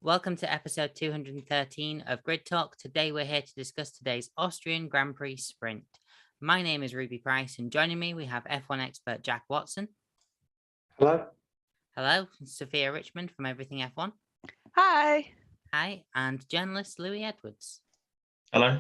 Welcome to episode 213 of Grid Talk. Today we're here to discuss today's Austrian Grand Prix sprint. My name is Ruby Price, and joining me we have F1 expert Jack Watson. Hello. Hello, Sophia Richmond from Everything F1. Hi. Hi, and journalist Louis Edwards. Hello.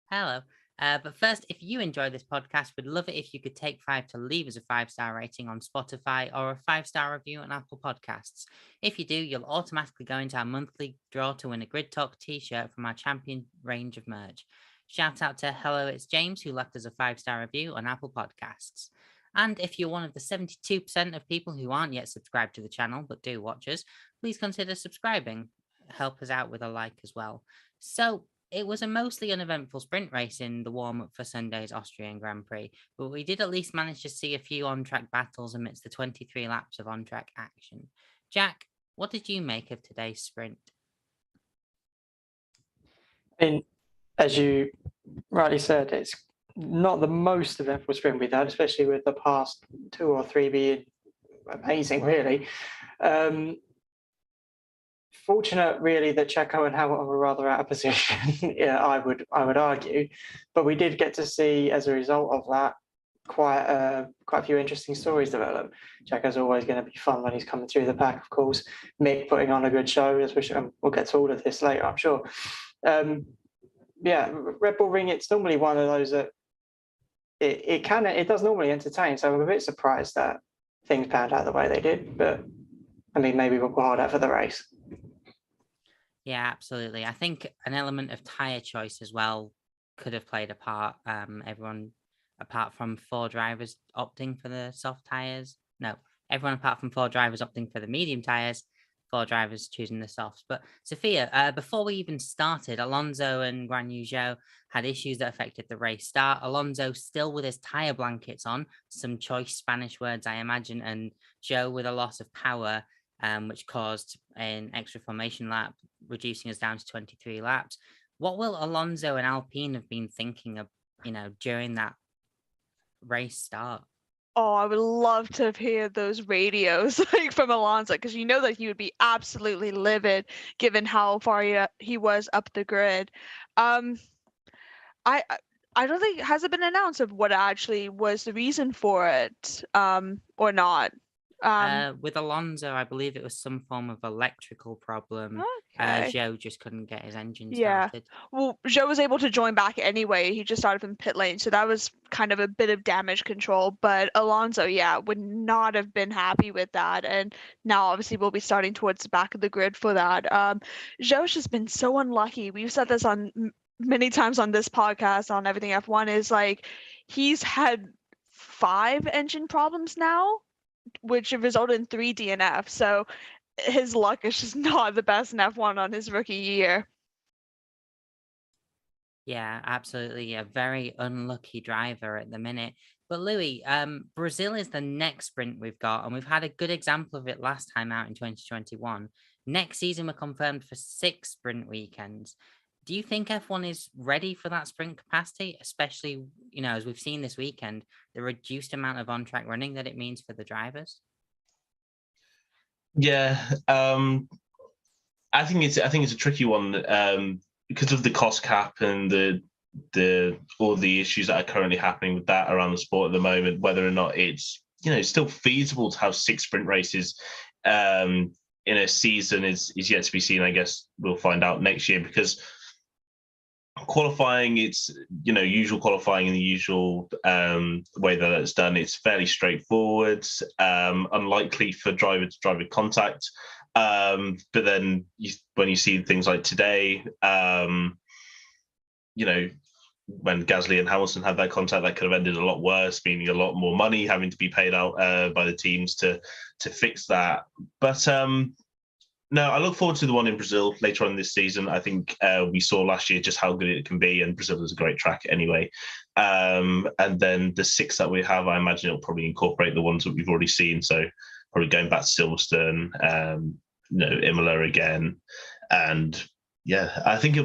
Hello. But first, if you enjoy this podcast, we'd love it if you could take 5 to leave us a 5-star rating on Spotify or a 5-star review on Apple Podcasts. If you do, you'll automatically go into our monthly draw to win a Grid Talk t-shirt from our champion range of merch. Shout out to Hello, it's James, who left us a 5-star review on Apple Podcasts. And if you're one of the 72% of people who aren't yet subscribed to the channel but do watch us, please consider subscribing. Help us out with a like as well. So, it was a mostly uneventful sprint race in the warm-up for Sunday's Austrian Grand Prix, but we did at least manage to see a few on-track battles amidst the 23 laps of on-track action. Jack, what did you make of today's sprint? As you rightly said, it's not the most eventful sprint we've had, especially with the past 2 or 3 being amazing, really. Fortunate, really, that Checo and Hamilton were rather out of position. Yeah, I would argue, but we did get to see, as a result of that, quite a few interesting stories develop. Checo's always going to be fun when he's coming through the pack, of course. Mick putting on a good show, as we'll get to all of this later, I'm sure. Red Bull Ring, it's normally one of those that it does normally entertain. So I'm a bit surprised that things panned out the way they did, but I mean, maybe we'll hold out for the race. Yeah, absolutely. I think an element of tyre choice as well could have played a part. Everyone, apart from 4 drivers opting for the soft tyres. No, everyone apart from 4 drivers opting for the medium tyres, 4 drivers choosing the softs. But Sophia, before we even started, Alonso and Guan Yu Zhou had issues that affected the race start. Alonso still with his tyre blankets on, some choice Spanish words, I imagine, and Zhou with a loss of power, which caused an extra formation lap, reducing us down to 23 laps. What will Alonso and Alpine have been thinking of, during that race start? Oh, I would love to hear those radios from Alonso, because you know that he would be absolutely livid given how far he was up the grid. I don't think, has it been announced of what actually was the reason for it, or not? With Alonso, I believe it was some form of electrical problem. Okay. Zhou just couldn't get his engine Yeah. started. Well, Zhou was able to join back anyway. He just started from pit lane, so that was kind of a bit of damage control. But Alonso, would not have been happy with that. And now, obviously, we'll be starting towards the back of the grid for that. Zhou's just been so unlucky. We've said this on many times on this podcast on Everything F1. Is like he's had 5 engine problems now, which have resulted in 3 DNF. So his luck is just not the best in F1 on his rookie year. Yeah, absolutely. A very unlucky driver at the minute. But Louis, Brazil is the next sprint we've got, and we've had a good example of it last time out in 2021. Next season, we're confirmed for 6 sprint weekends. Do you think F1 is ready for that sprint capacity, especially, as we've seen this weekend, the reduced amount of on-track running that it means for the drivers? Yeah, I think it's a tricky one because of the cost cap and the all the issues that are currently happening with that around the sport at the moment. Whether or not it's still feasible to have 6 sprint races in a season is yet to be seen. I guess we'll find out next year, because qualifying, it's usual qualifying in the usual way that it's done. It's fairly straightforward, unlikely for driver to driver contact, but then when you see things like today, when Gasly and Hamilton had that contact, that could have ended a lot worse, meaning a lot more money having to be paid out by the teams to fix that. But no, I look forward to the one in Brazil later on this season. I think we saw last year just how good it can be, and Brazil is a great track anyway. And then the 6 that we have, I imagine it'll probably incorporate the ones that we've already seen. So probably going back to Silverstone, Imola again, and yeah, I think it'll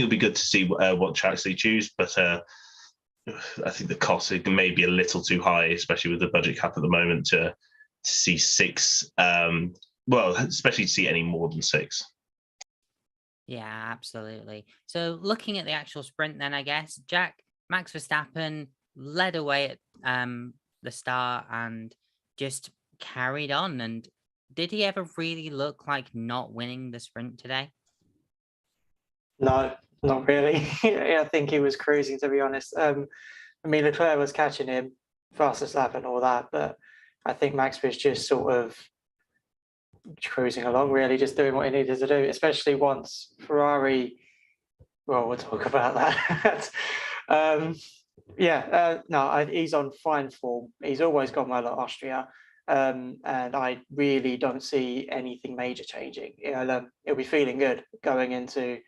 be good to see what tracks they choose. But I think the cost may be a little too high, especially with the budget cap at the moment, to see 6. Well, especially to see any more than 6. Yeah, absolutely. So looking at the actual sprint then, I guess, Max Verstappen led away at the start and just carried on. And did he ever really look like not winning the sprint today? No, not really. I think he was cruising, to be honest. I mean, Leclerc was catching him, fastest lap and all that, but I think Max was just sort of cruising along, really, just doing what he needed to do, especially once Ferrari. Well, we'll talk about that. He's on fine form. He's always gone well at Austria. And I really don't see anything major changing. He'll be feeling good going into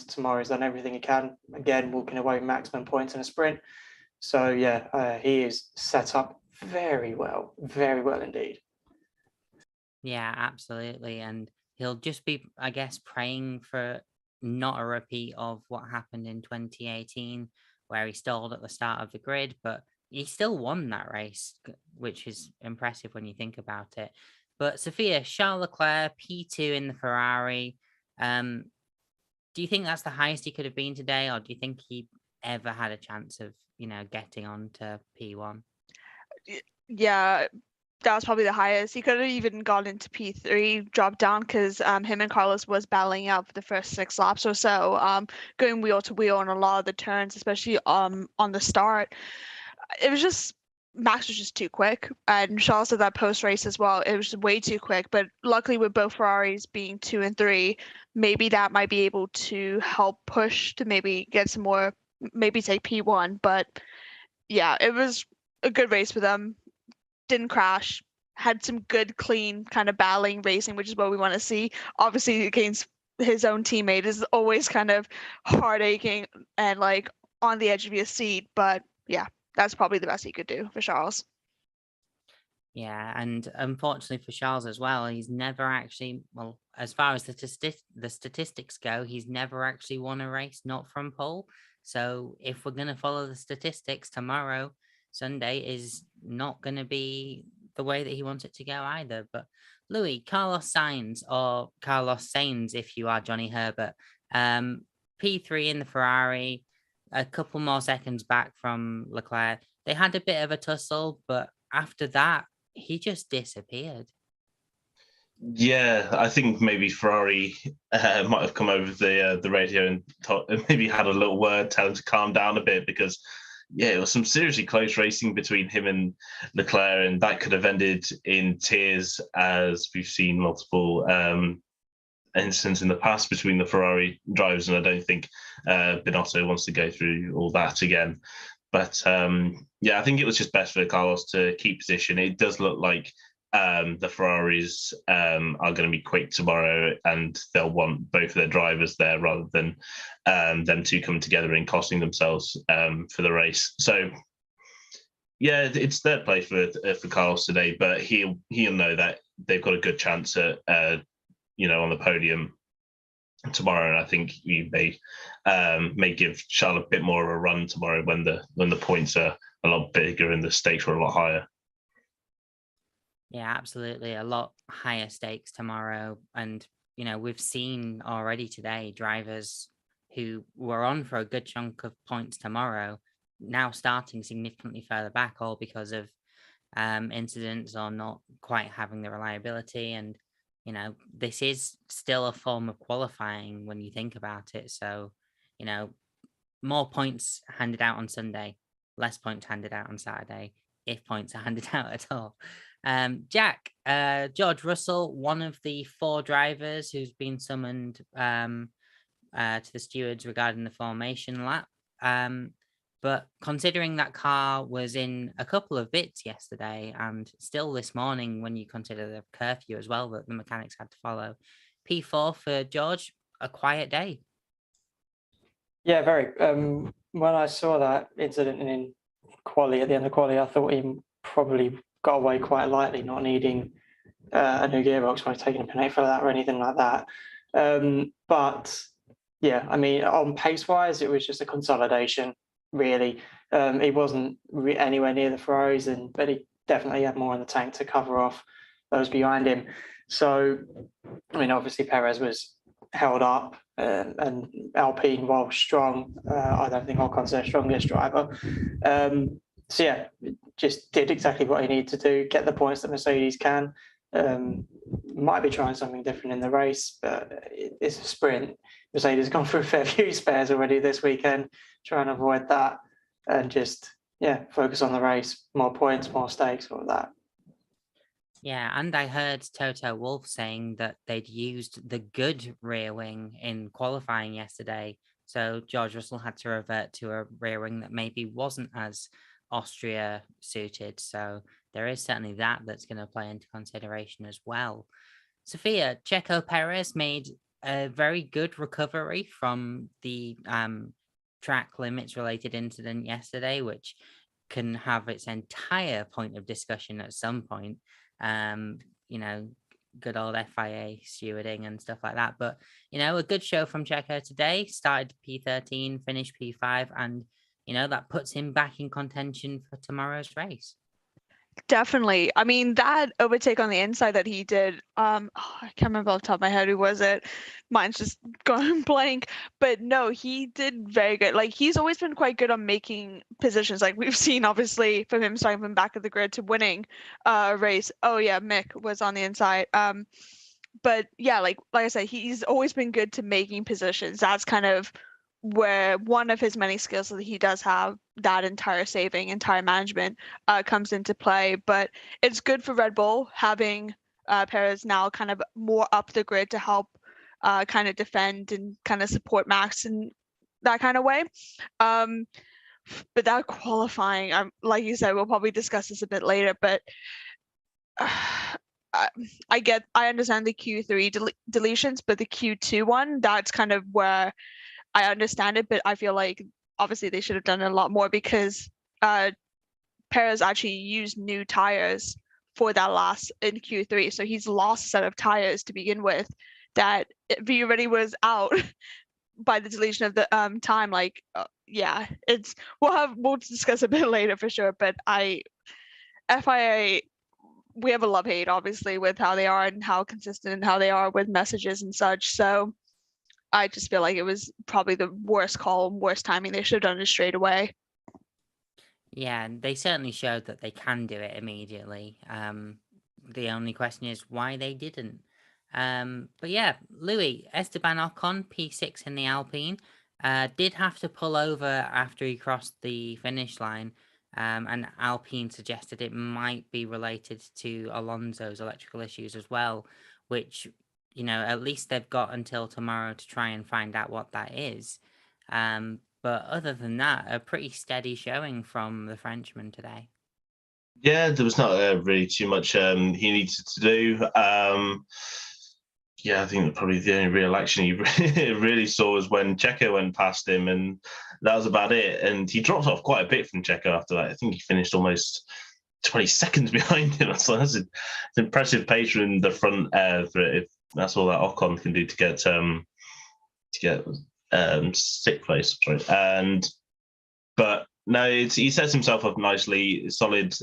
tomorrow. He's done everything he can. Again, walking away with maximum points in a sprint. So he is set up very well indeed. Yeah, absolutely. And he'll just be, I guess, praying for not a repeat of what happened in 2018, where he stalled at the start of the grid, but he still won that race, which is impressive when you think about it. But Sophia, Charles Leclerc, P2 in the Ferrari. Do you think that's the highest he could have been today, or do you think he ever had a chance of, getting on to P1? Yeah, that was probably the highest. He could have even gone into P3, dropped down because him and Carlos was battling out for the first 6 laps or so, going wheel to wheel on a lot of the turns, especially on the start. It was just Max was just too quick, and Charles said that post race as well. It was just way too quick. But luckily, with both Ferraris being 2 and 3, maybe that might be able to help push to maybe get some more, maybe take P1. But yeah, it was a good race for them. Didn't crash, had some good, clean kind of battling racing, which is what we want to see. Obviously, against his own teammate is always kind of heart aching and like on the edge of your seat. But yeah, that's probably the best he could do for Charles. Yeah, and unfortunately for Charles as well, he's never actually, well, as far as the statistics go, he's never actually won a race not from pole. So if we're going to follow the statistics, tomorrow, Sunday, is not going to be the way that he wants it to go either. But Louis, Carlos Sainz, or Carlos Sainz, if you are Johnny Herbert, P3 in the Ferrari, a couple more seconds back from Leclerc. They had a bit of a tussle, but after that, he just disappeared. Yeah, I think maybe Ferrari might have come over the radio and maybe had a little word, tell him to calm down a bit, because it was some seriously close racing between him and Leclerc, and that could have ended in tears, as we've seen multiple incidents in the past between the Ferrari drivers, and I don't think Binotto wants to go through all that again. But I think it was just best for Carlos to keep position. It does look like the Ferraris are going to be quick tomorrow, and they'll want both of their drivers there rather than them two coming together and costing themselves for the race. So, yeah, it's third place for Carlos today, but he'll know that they've got a good chance at on the podium tomorrow, and I think you may give Charles a bit more of a run tomorrow when the points are a lot bigger and the stakes are a lot higher. Yeah, absolutely, a lot higher stakes tomorrow, and we've seen already today drivers who were on for a good chunk of points tomorrow now starting significantly further back, all because of incidents or not quite having the reliability. And this is still a form of qualifying when you think about it. So, more points handed out on Sunday, less points handed out on Saturday, if points are handed out at all. Jack, George Russell, one of the 4 drivers who's been summoned to the stewards regarding the formation lap. But considering that car was in a couple of bits yesterday and still this morning, when you consider the curfew as well that the mechanics had to follow, P4 for George, a quiet day. Yeah, very. When I saw that incident in quali at the end of quali, I thought he probably got away quite lightly, not needing a new gearbox or taking a penalty for that or anything like that. But yeah, I mean, on pace-wise, it was just a consolidation. Really, he wasn't anywhere near the Ferraris, but he definitely had more in the tank to cover off those behind him. So, I mean, obviously Perez was held up, and Alpine, while strong, I don't think Ocon's their strongest driver. So yeah, just did exactly what he needed to do, get the points that Mercedes can. Might be trying something different in the race, but it's a sprint. Mercedes gone through a fair few spares already this weekend. Try and avoid that, and just focus on the race. More points, more stakes, all of that. Yeah, and I heard Toto Wolff saying that they'd used the good rear wing in qualifying yesterday. So George Russell had to revert to a rear wing that maybe wasn't as Austria suited. So there is certainly that's going to play into consideration as well. Sophia, Checo Perez made a very good recovery from the track limits related incident yesterday, which can have its entire point of discussion at some point. Good old FIA stewarding and stuff like that. But, a good show from Checo today. Started P13, finished P5, and, that puts him back in contention for tomorrow's race. Definitely. I mean, that overtake on the inside that he did, I can't remember off the top of my head who was it. Mine's just gone blank. But no, he did very good. Like, he's always been quite good on making positions. Like, we've seen, obviously, from him starting from back of the grid to winning a race. Oh, yeah, Mick was on the inside. But yeah, like I said, he's always been good to making positions. That's kind of where one of his many skills that he does have, that entire management comes into play. But it's good for Red Bull having Perez now kind of more up the grid to help kind of defend and kind of support Max in that kind of way. But that qualifying, like you said, we'll probably discuss this a bit later, but I understand the Q3 deletions, but the Q2 one, that's kind of where I understand it, but I feel like obviously they should have done it a lot more, because Perez actually used new tires for that last in Q3. So he's lost a set of tires to begin with that already was out by the deletion of the time. Like, we'll discuss a bit later for sure. But FIA, we have a love-hate obviously with how they are and how consistent and how they are with messages and such. So I just feel like it was probably the worst call, worst timing. They should have done it straight away. Yeah, they certainly showed that they can do it immediately. The only question is why they didn't. But yeah, Louis, Esteban Ocon, P6 in the Alpine, did have to pull over after he crossed the finish line. And Alpine suggested it might be related to Alonso's electrical issues as well, which, at least they've got until tomorrow to try and find out what that is. But other than that, a pretty steady showing from the Frenchman today. Yeah, there was not really too much he needed to do. I think probably the only real action he really saw was when Checo went past him, and that was about it. And he dropped off quite a bit from Checo after that. I think he finished almost 20 seconds behind him. So that's an impressive pace in the front. If that's all that Ocon can do to get sixth place. Sorry. But no, he sets himself up nicely, solid.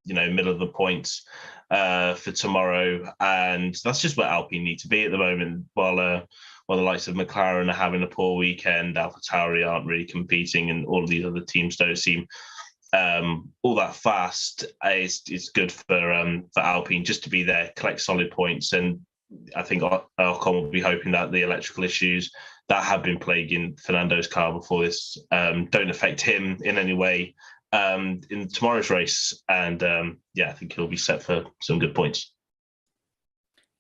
Middle of the points for tomorrow, and that's just where Alpine need to be at the moment. While the likes of McLaren are having a poor weekend, AlphaTauri aren't really competing, and all of these other teams don't seem all that fast. It's good for Alpine just to be there, collect solid points, and I think Ocon will be hoping that the electrical issues that have been plaguing Fernando's car before this don't affect him in any way in tomorrow's race. And I think he'll be set for some good points.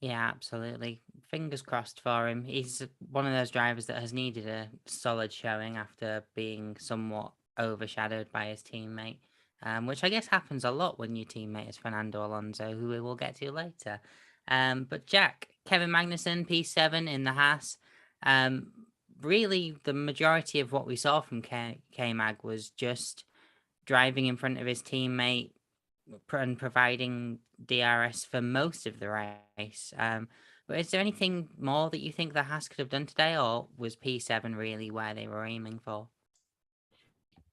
Yeah, absolutely. Fingers crossed for him. He's one of those drivers that has needed a solid showing after being somewhat overshadowed by his teammate, which I guess happens a lot when your teammate is Fernando Alonso, who we will get to later. But Jack, Kevin Magnussen, P7 in the Haas. Really, the majority of what we saw from K-Mag was just driving in front of his teammate and providing DRS for most of the race. But is there anything more that you think the Haas could have done today, or was P7 really where they were aiming for?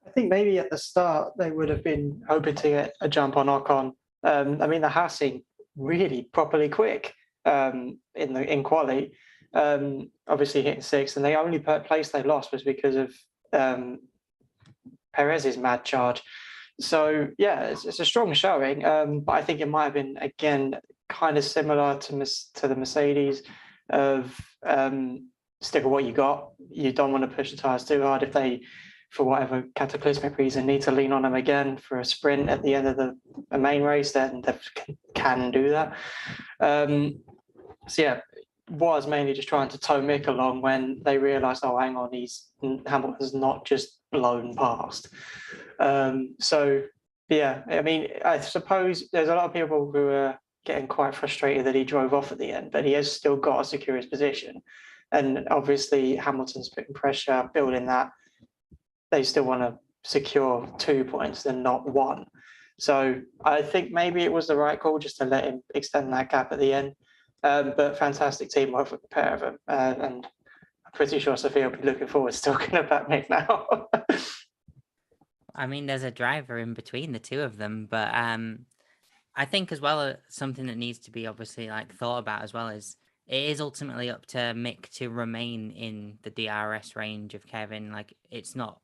I think maybe at the start they would have been hoping to get a jump on Ocon. The Haas seemed really properly quick in quali. obviously hitting sixth, and the only place they lost was because of Perez's mad charge. So yeah, it's a strong showing, but I think it might have been again kind of similar to the Mercedes of stick with what you got. You don't want to push the tires too hard if they, for whatever cataclysmic reason, need to lean on them again for a sprint at the end of the main race, then they can do that. So yeah, was mainly just trying to tow Mick along when they realised, oh, hang on, Hamilton's not just blown past. So yeah, I mean, I suppose there's a lot of people who are getting quite frustrated that he drove off at the end, but he has still got to secure his position. And obviously Hamilton's putting pressure, building that. They still want to secure 2 points and not 1. So I think maybe it was the right call just to let him extend that gap at the end. But fantastic teamwork with the pair of them. And I'm pretty sure Sophia will be looking forward to talking about Mick now. I mean, there's a driver in between the two of them, but I think as well, something that needs to be obviously like thought about as well is it is ultimately up to Mick to remain in the DRS range of Kevin. Like, it's not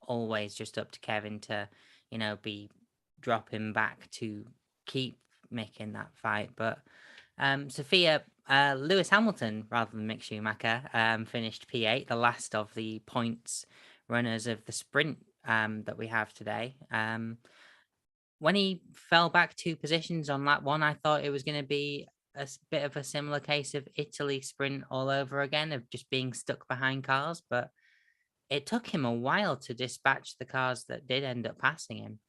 always just up to Kevin to, be dropping back to keep Mick in that fight. But Sophia, Lewis Hamilton, rather than Mick Schumacher, finished P8, the last of the points runners of the sprint that we have today. When he fell back 2 positions on lap 1, I thought it was going to be a bit of a similar case of Italy sprint all over again, of just being stuck behind cars, but it took him a while to dispatch the cars that did end up passing him.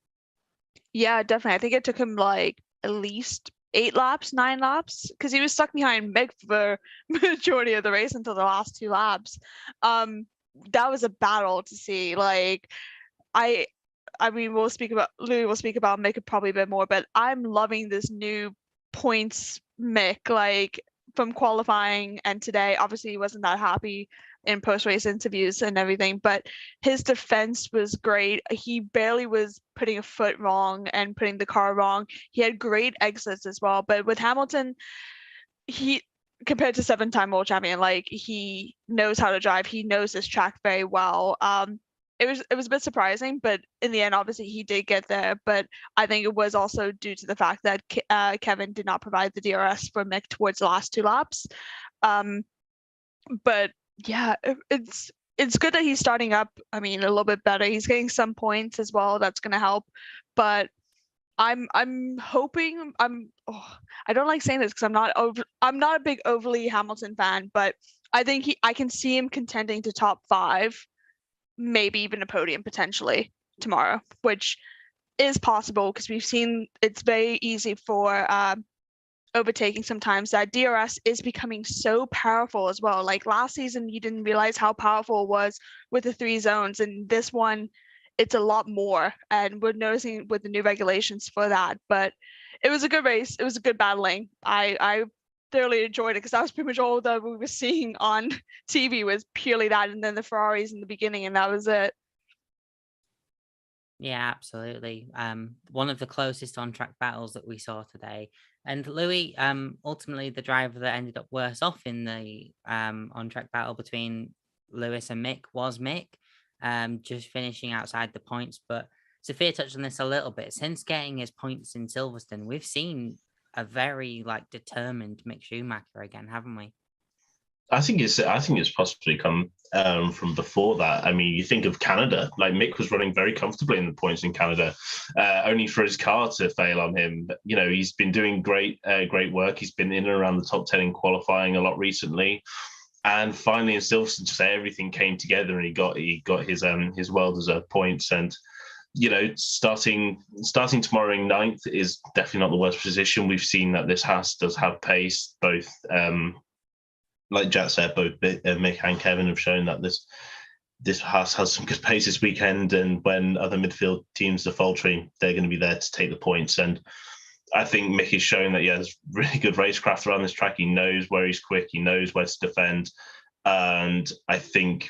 Yeah, definitely. I think it took him like at least 9 laps, because he was stuck behind Mick for the majority of the race until the last 2 laps. That was a battle to see. Like, I mean, Louis will speak about Mick probably a bit more, but I'm loving this new points Mick, like from qualifying and today. Obviously, he wasn't that happy in post-race interviews and everything, but his defense was great. He barely was putting a foot wrong and putting the car wrong. He had great exits as well. But with Hamilton, he, compared to 7-time world champion, like, he knows how to drive. He knows this track very well. It was a bit surprising, but in the end, obviously, he did get there. But I think it was also due to the fact that Kevin did not provide the DRS for Mick towards the last 2 laps. But yeah, it's good that he's starting up, I mean, a little bit better. He's getting some points as well. That's going to help. But I'm hoping, I don't like saying this because I'm not a big overly Hamilton fan, but I think I can see him contending to top 5. Maybe even a podium potentially tomorrow, which is possible because we've seen it's very easy for overtaking sometimes. That DRS is becoming so powerful as well. Like last season, you didn't realize how powerful it was with the 3 zones, and this one, it's a lot more. And we're noticing with the new regulations for that. But it was a good race. It was a good battling. I thoroughly enjoyed it because that was pretty much all that we were seeing on TV was purely that, and then the Ferraris in the beginning, and that was it. Yeah, absolutely. One of the closest on-track battles that we saw today. And Louis, ultimately the driver that ended up worse off in the on-track battle between Lewis and Mick was Mick, just finishing outside the points. But Sophia touched on this a little bit. Since getting his points in Silverstone, we've seen a very determined Mick Schumacher again, haven't we? I think it's possibly come from before that. I mean, you think of Canada, like Mick was running very comfortably in the points in Canada, only for his car to fail on him. He's been doing great work. He's been in and around the top 10 in qualifying a lot recently, and finally in Silverstone, just everything came together, and he got his well-deserved points. And starting tomorrow in 9th is definitely not the worst position. We've seen that this Haas does have pace. Both, like Jack said, both Mick and Kevin have shown that this Haas has some good pace this weekend. And when other midfield teams are faltering, they're going to be there to take the points. And I think Mick is showing that he has really good racecraft around this track. He knows where he's quick. He knows where to defend. And I think,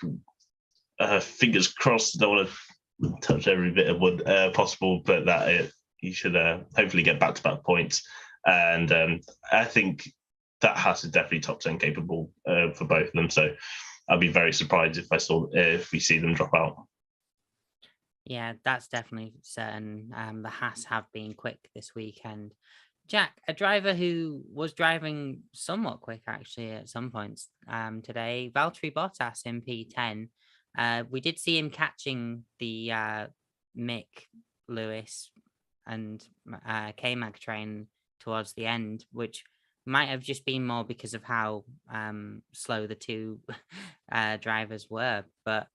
fingers crossed, I don't want to touch every bit of wood possible, but that he should hopefully get back-to-back points. And I think that Haas is definitely top 10 capable for both of them. So I'd be very surprised if we see them drop out. Yeah, that's definitely certain. The Haas have been quick this weekend. Jack, a driver who was driving somewhat quick actually at some points today, Valtteri Bottas in P10. We did see him catching the Mick Lewis and K-Mag train towards the end, which might have just been more because of how slow the two drivers were. But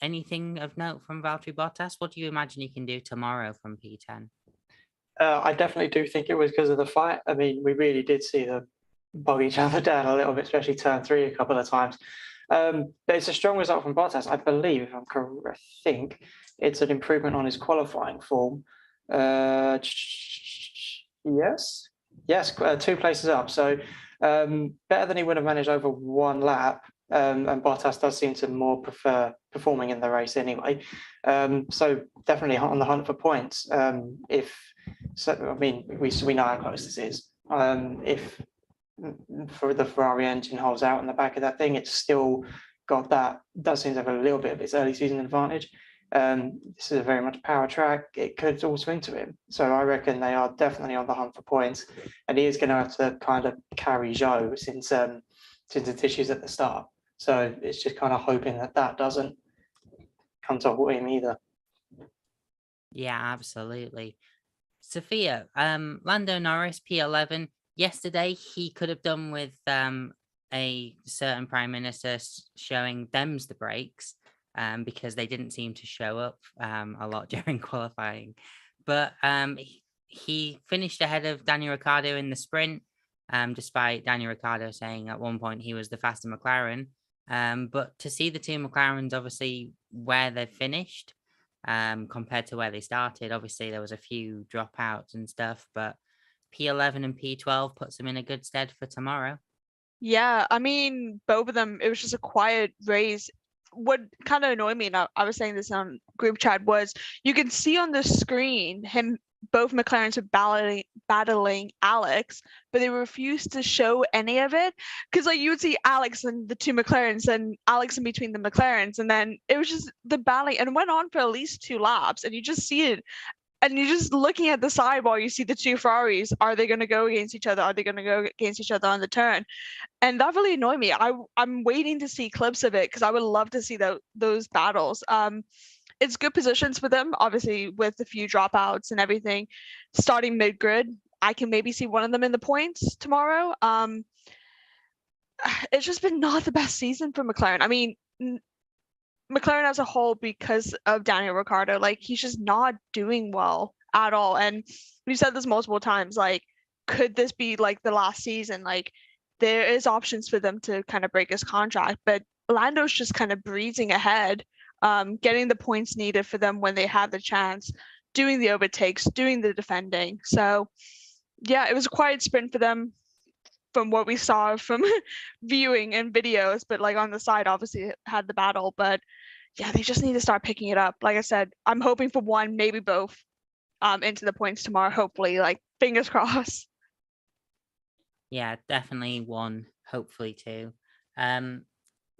anything of note from Valtteri Bottas? What do you imagine he can do tomorrow from P10? I definitely do think it was because of the fight. I mean, we really did see them bog each other down a little bit, especially turn 3 a couple of times. But it's a strong result from Bottas, I believe, if I'm correct. I think it's an improvement on his qualifying form. Yes, 2 places up. So better than he would have managed over 1 lap. And Bottas does seem to more prefer performing in the race anyway. So definitely on the hunt for points. We know how close this is. If for the Ferrari engine holds out in the back of that thing, it's still got that. Does seem to have a little bit of its early season advantage. This is a very much power track. It could all swing to him. So I reckon they are definitely on the hunt for points, and he is going to have to kind of carry Zhou since its issues at the start. So it's just kind of hoping that doesn't come to him either. Yeah, absolutely. Sophia, Lando Norris, P11. Yesterday, he could have done with a certain prime minister showing them's the brakes because they didn't seem to show up a lot during qualifying. But he finished ahead of Daniel Ricciardo in the sprint, despite Daniel Ricciardo saying at one point he was the faster McLaren. But to see the two McLarens, obviously, where they've finished, compared to where they started. Obviously, there was a few dropouts and stuff, but P11 and P12 puts them in a good stead for tomorrow. Yeah, I mean, both of them, it was just a quiet race. What kind of annoyed me, and I was saying this on group chat, was you can see on the screen both McLarens were battling Alex, but they refused to show any of it because like you would see Alex and the two McLarens and Alex in between the McLarens, and then it was just the battling, and it went on for at least 2 laps, and you just see it, and you're just looking at the side while you see the two Ferraris. Are they going to go against each other? Are they going to go against each other on the turn? And that really annoyed me. I'm waiting to see clips of it because I would love to see those battles. It's good positions for them, obviously, with a few dropouts and everything. Starting mid-grid, I can maybe see one of them in the points tomorrow. It's just been not the best season for McLaren. I mean, McLaren as a whole, because of Daniel Ricciardo, like he's just not doing well at all. And we've said this multiple times, like, could this be like the last season? Like, there is options for them to kind of break his contract, but Lando's just kind of breezing ahead. Getting the points needed for them when they have the chance, doing the overtakes, doing the defending. So, yeah, it was a quiet sprint for them from what we saw from viewing and videos, but like on the side, obviously it had the battle. But yeah, they just need to start picking it up. Like I said, I'm hoping for one, maybe both, into the points tomorrow. Hopefully, like fingers crossed. Yeah, definitely one. Hopefully two.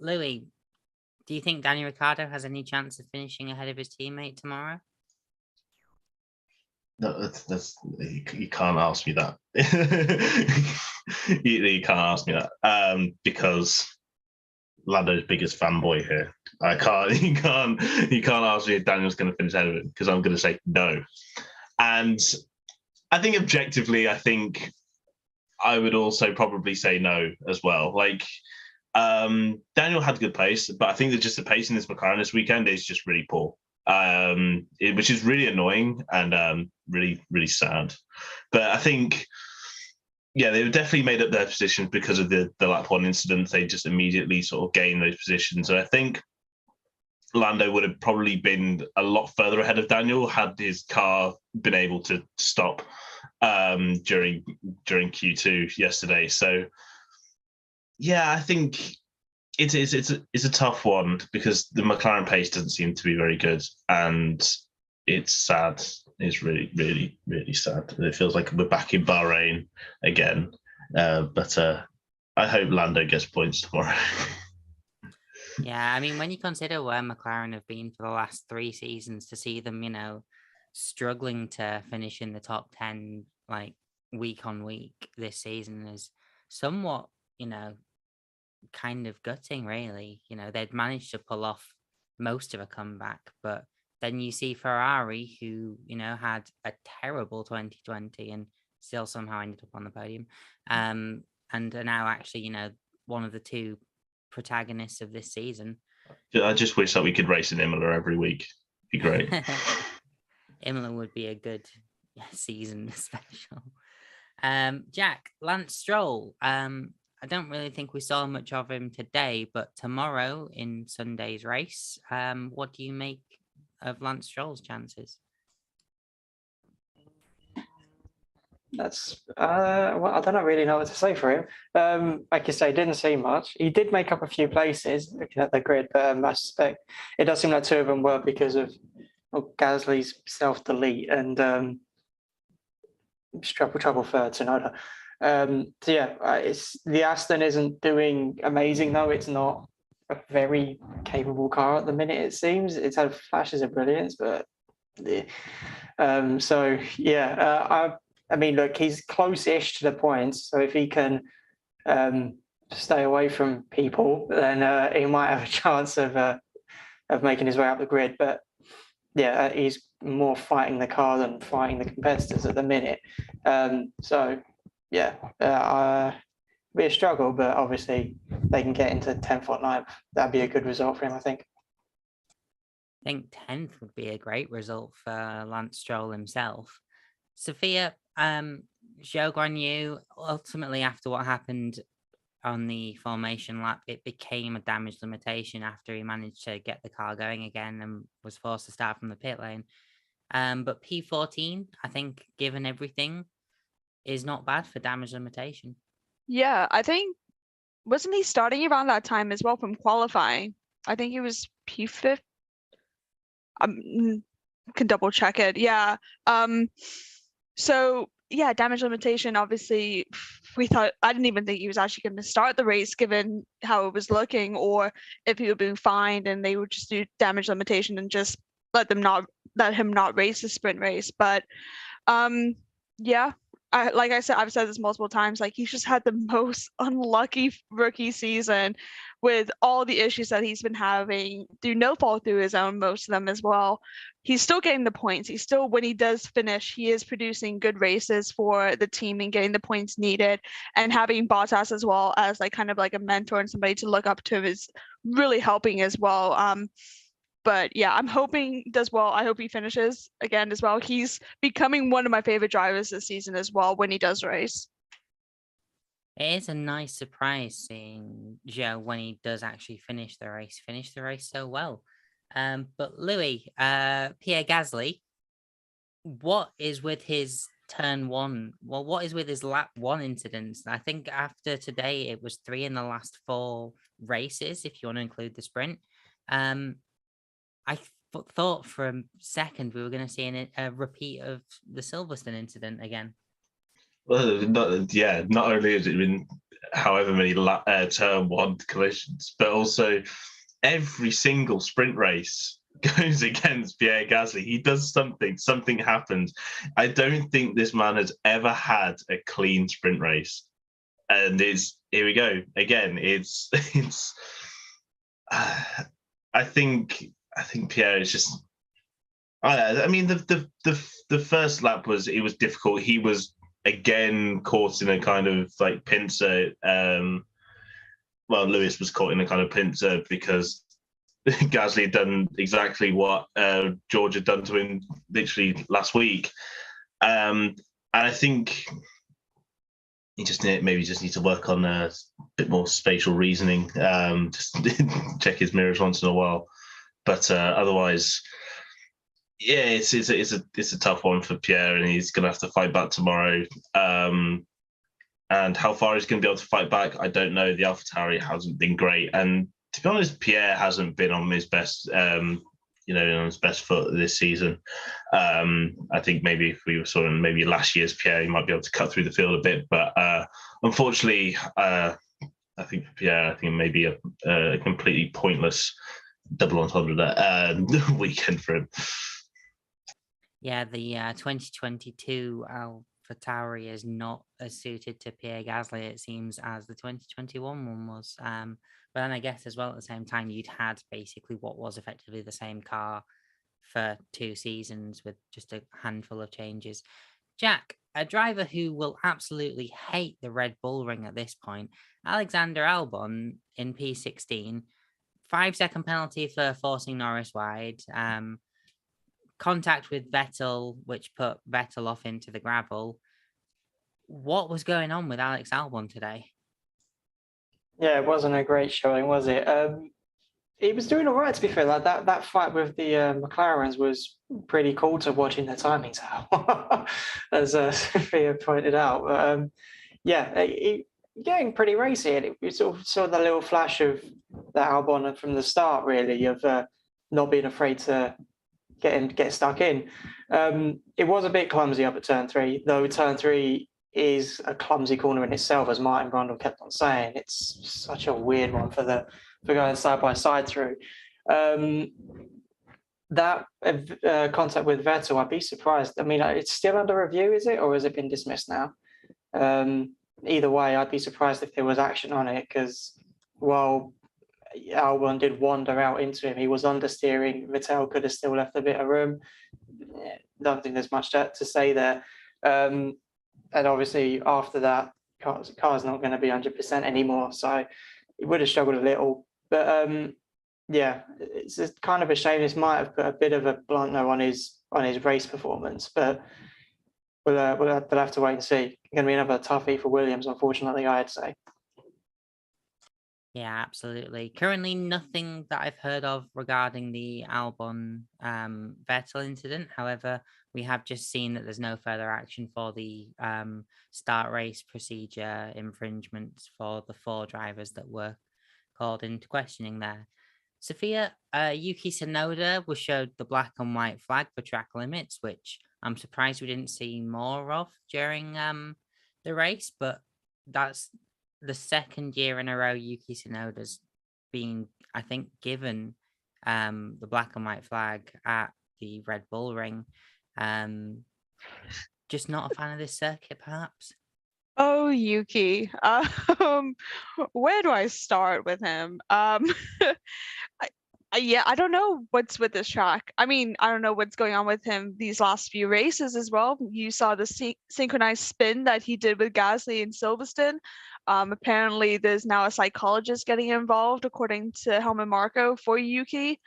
Louis, do you think Daniel Ricciardo has any chance of finishing ahead of his teammate tomorrow? No, you can't ask me that. you can't ask me that because Lando's biggest fanboy here. You can't ask me if Daniel's going to finish ahead of him because I'm going to say no. And I think objectively, I think I would also probably say no as well. Like, Daniel had good pace, but I think that just the pace in this McLaren this weekend is just really poor, which is really annoying and really, really sad. But I think, yeah, they definitely made up their positions because of the lap 1 incident. They just immediately sort of gained those positions. And I think Lando would have probably been a lot further ahead of Daniel had his car been able to stop during Q2 yesterday. So, yeah, I think it's a tough one because the McLaren pace doesn't seem to be very good, and it's sad. It's really, really, really sad. It feels like we're back in Bahrain again, But I hope Lando gets points tomorrow. Yeah, I mean, when you consider where McLaren have been for the last 3 seasons, to see them, struggling to finish in the top 10, like week on week this season is somewhat, kind of gutting, really. They'd managed to pull off most of a comeback, but then you see Ferrari, who, had a terrible 2020 and still somehow ended up on the podium, and are now actually, one of the 2 protagonists of this season. I just wish that we could race in Imola every week. It'd be great. Imola would be a good season special. Jack, Lance Stroll. I don't really think we saw much of him today, but tomorrow in Sunday's race, what do you make of Lance Stroll's chances? That's well, I don't really know what to say for him. Like you say, didn't see much. He did make up a few places looking at the grid, but I suspect it does seem like 2 of them were because of Gasly's self-delete and trouble for Tsunoda. So yeah, it's the Aston isn't doing amazing though. It's not a very capable car at the minute. It seems it's had flashes of brilliance, but yeah. So yeah, I mean, look, he's close-ish to the points. So if he can stay away from people, then he might have a chance of making his way up the grid. But yeah, he's more fighting the car than fighting the competitors at the minute. So yeah, be a struggle, but obviously they can get into 10th or 9th. That'd be a good result for him, I think. I think 10th would be a great result for Lance Stroll himself. Sophia, Zhou Guan Yu, ultimately after what happened on the formation lap, it became a damage limitation after he managed to get the car going again and was forced to start from the pit lane. But P14, I think, given everything, is not bad for damage limitation. Yeah, I think, wasn't he starting around that time as well from qualifying? I think he was P5. Can double check it. Yeah. So yeah, damage limitation. Obviously, I didn't even think he was actually going to start the race, given how it was looking, or if he would be fined and they would just do damage limitation and just let him not race the sprint race. But yeah. Like I said, I've said this multiple times, like he's just had the most unlucky rookie season with all the issues that he's been having through no fault through his own, most of them as well. He's still getting the points. He's still, when he does finish, he is producing good races for the team and getting the points needed, and having Bottas as well as like kind of like a mentor and somebody to look up to is really helping as well. But yeah, I'm hoping he does well. I hope he finishes again as well. He's becoming one of my favorite drivers this season as well when he does race. It is a nice surprise seeing Zhou when he does actually finish the race so well. But Louis, Pierre Gasly, what is with his turn 1? Well, what is with his lap 1 incidents? I think after today, it was 3 in the last 4 races, if you want to include the sprint. I thought for a second we were going to see a repeat of the Silverstone incident again. Well, not only has it been however many turn 1 collisions, but also every single sprint race goes against Pierre Gasly. He does something happens. I don't think this man has ever had a clean sprint race. And here we go again. I think Pierre is just. I mean, the first lap was difficult. He was again caught in a kind of like pincer. Lewis was caught in a kind of pincer because Gasly had done exactly what George had done to him literally last week, and I think he just needs to work on a bit more spatial reasoning. Just check his mirrors once in a while. But otherwise, yeah, it's a tough one for Pierre, and he's going to have to fight back tomorrow. And how far he's going to be able to fight back, I don't know. The AlphaTauri hasn't been great, and to be honest, Pierre hasn't been on his best, on his best foot this season. I think maybe if we saw him maybe last year's Pierre, he might be able to cut through the field a bit, but unfortunately, I think maybe a completely pointless double entendre weekend for him. Yeah, the 2022 AlphaTauri is not as suited to Pierre Gasly, it seems, as the 2021 one was. But then I guess as well at the same time, you'd had basically what was effectively the same car for 2 seasons with just a handful of changes. Jack, a driver who will absolutely hate the Red Bull Ring at this point, Alexander Albon in P16, 5-second penalty for forcing Norris wide. Contact with Vettel, which put Vettel off into the gravel. What was going on with Alex Albon today? Yeah, it wasn't a great showing, was it? He was doing all right, to be fair. Like that fight with the McLarens was pretty cool to watch in the timings out, as Sophia pointed out. But he getting pretty racy, and we sort of saw the little flash of the Albon from the start, really, of not being afraid to get stuck in. It was a bit clumsy up at turn 3, though. Turn 3 is a clumsy corner in itself, as Martin Brundle kept on saying. It's such a weird one for going side by side through. That contact with Vettel, I'd be surprised. I mean, it's still under review, is it, or has it been dismissed now? Either way, I'd be surprised if there was action on it, because while Albon did wander out into him, he was understeering. Vettel could have still left a bit of room. Don't think there's much to say there. And obviously, after that, car's not going to be 100% anymore, so he would have struggled a little. But it's kind of a shame. This might have put a bit of a blunt no on his race performance, but we'll have to wait and see. Going to be another toughie for Williams, unfortunately, I'd say. Yeah, absolutely. Currently, nothing that I've heard of regarding the Albon Vettel incident. However, we have just seen that there's no further action for the start race procedure infringements for the 4 drivers that were called into questioning there. Sophia, Yuki Tsunoda was showed the black and white flag for track limits, which I'm surprised we didn't see more of during the race, but that's the second year in a row Yuki Tsunoda's been, I think, given the black and white flag at the Red Bull Ring. Just not a fan of this circuit, perhaps? Oh, Yuki. Where do I start with him? I don't know what's with this track. I mean, I don't know what's going on with him these last few races as well. You saw the synchronized spin that he did with Gasly in Silverstone. Apparently, there's now a psychologist getting involved, according to Helmut Marko, for Yuki.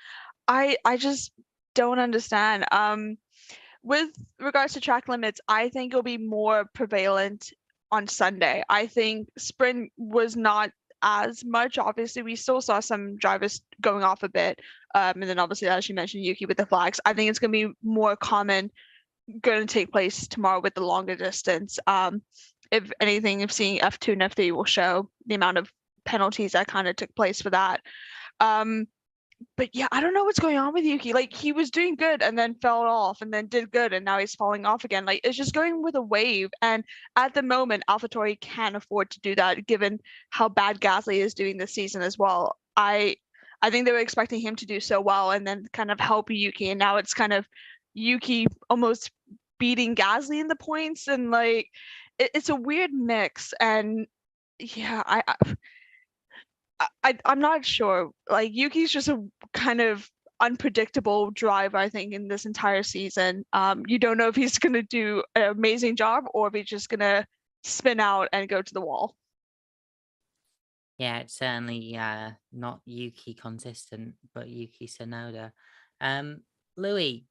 I just don't understand. With regards to track limits, I think it'll be more prevalent on Sunday. I think sprint was not as much. Obviously, we still saw some drivers going off a bit. And then obviously, as you mentioned, Yuki with the flags. I think it's going to be more common going to take place tomorrow with the longer distance. If anything, if seeing F2 and F3 will show the amount of penalties that kind of took place for that. But yeah, I don't know what's going on with Yuki. Like, he was doing good and then fell off and then did good and now he's falling off again. Like, it's just going with a wave. And at the moment, AlphaTauri can't afford to do that given how bad Gasly is doing this season as well. I think they were expecting him to do so well and then kind of help Yuki. And now it's kind of Yuki almost beating Gasly in the points. And like, it's a weird mix. And yeah, I'm not sure. Like, Yuki's just a kind of unpredictable driver, I think, in this entire season. You don't know if he's going to do an amazing job or if he's just going to spin out and go to the wall. Yeah, it's certainly not Yuki consistent, but Yuki Tsunoda. Louis,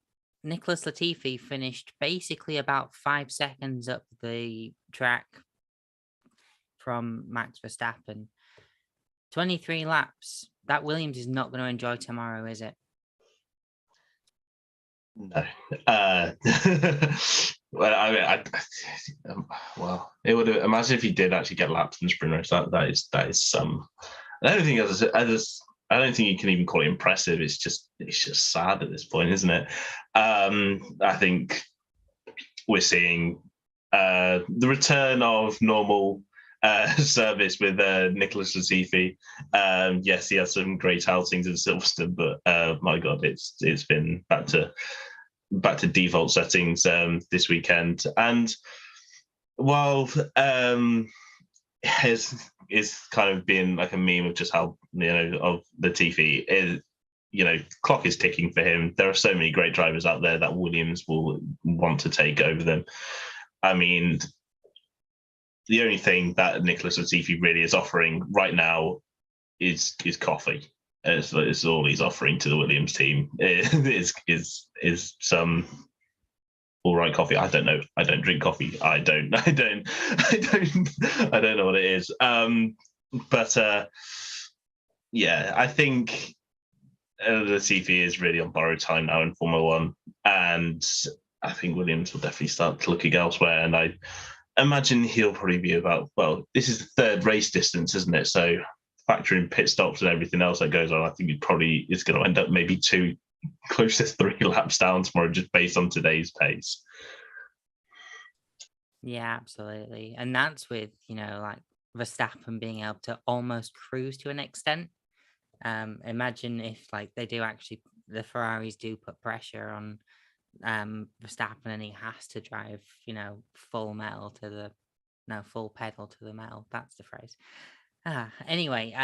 Nicholas Latifi finished basically about 5 seconds up the track from Max Verstappen. 23 laps. That Williams is not going to enjoy tomorrow, is it? No. Well, I mean, well, it would have. Imagine if he did actually get laps in the sprint race. That is some. I don't think I don't think you can even call it impressive. It's just sad at this point, isn't it? I think we're seeing the return of normal service with Nicholas Latifi. Yes, he has some great outings in Silverstone, but my God, it's been back to default settings this weekend. And while is kind of been like a meme of just how, of Latifi is, clock is ticking for him. There are so many great drivers out there that Williams will want to take over them. I mean, the only thing that Nicholas Latifi really is offering right now is coffee. It's all he's offering to the Williams team. Is some all right coffee. I don't know. I don't drink coffee. I don't know what it is. But yeah, I think Latifi is really on borrowed time now in Formula One, and I think Williams will definitely start looking elsewhere. And I imagine he'll probably be about, well, this is the third race distance, isn't it? So factoring pit stops and everything else that goes on, I think it probably is going to end up maybe close to 3 laps down tomorrow, just based on today's pace. Yeah, absolutely. And that's with, like Verstappen being able to almost cruise to an extent. Imagine if like they do actually, the Ferraris do put pressure on Verstappen and he has to drive, full pedal to the metal. That's the phrase. Anyway,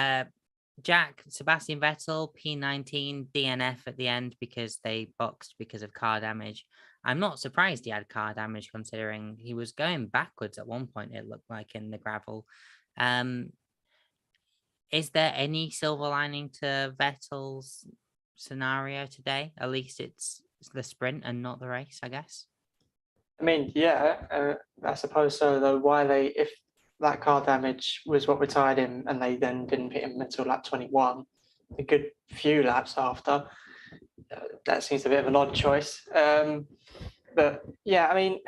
Sebastian Vettel, P19, DNF at the end because they boxed because of car damage. I'm not surprised he had car damage considering he was going backwards at one point, it looked like, in the gravel. Is there any silver lining to Vettel's scenario today? At least it's the sprint and not the race, I guess. I mean, yeah, I suppose so, though. If that car damage was what retired him and they then didn't pit him until lap 21, a good few laps after, that seems a bit of an odd choice. But yeah, I mean,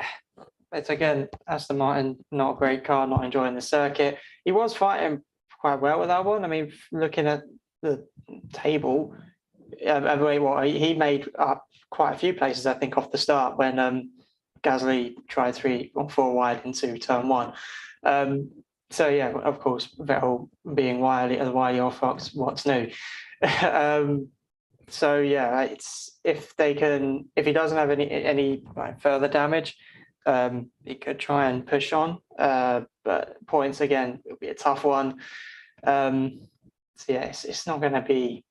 it's again, Aston Martin, not a great car, not enjoying the circuit. He was fighting quite well with that one. I mean, looking at the table, he made up quite a few places, I think, off the start when Gasly tried 3 or 4 wide into turn 1. So yeah, of course, Vettel being wily Fox, what's new? So yeah, it's if he doesn't have any further damage, he could try and push on. But points again, it'll be a tough one. So yeah, it's not going to be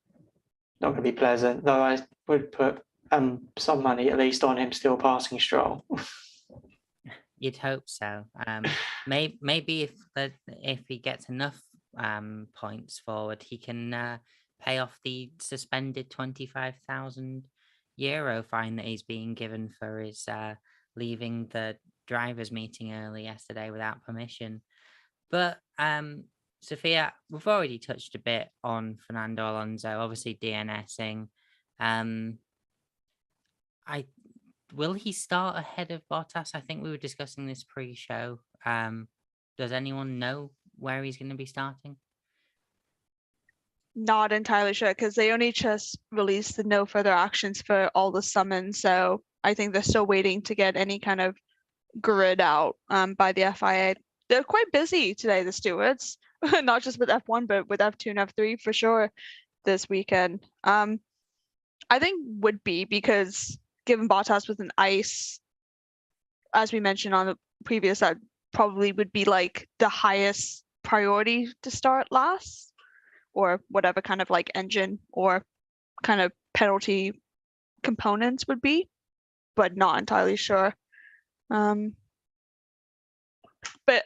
pleasant. Though I would put some money at least on him still passing Stroll. You'd hope so. Maybe if he gets enough points forward, he can pay off the suspended €25,000 fine that he's being given for his leaving the drivers' meeting early yesterday without permission. But Sophia, we've already touched a bit on Fernando Alonso, obviously DNSing. Will he start ahead of Bottas? I think we were discussing this pre-show. Does anyone know where he's going to be starting? Not entirely sure because they only just released the no further actions for all the summons. So I think they're still waiting to get any kind of grid out by the FIA. They're quite busy today, the stewards, not just with F1, but with F2 and F3 for sure this weekend. I think would be because given Bottas with an ice, as we mentioned on the previous, that probably would be like the highest priority to start last, or whatever kind of like engine or kind of penalty components would be, but not entirely sure. But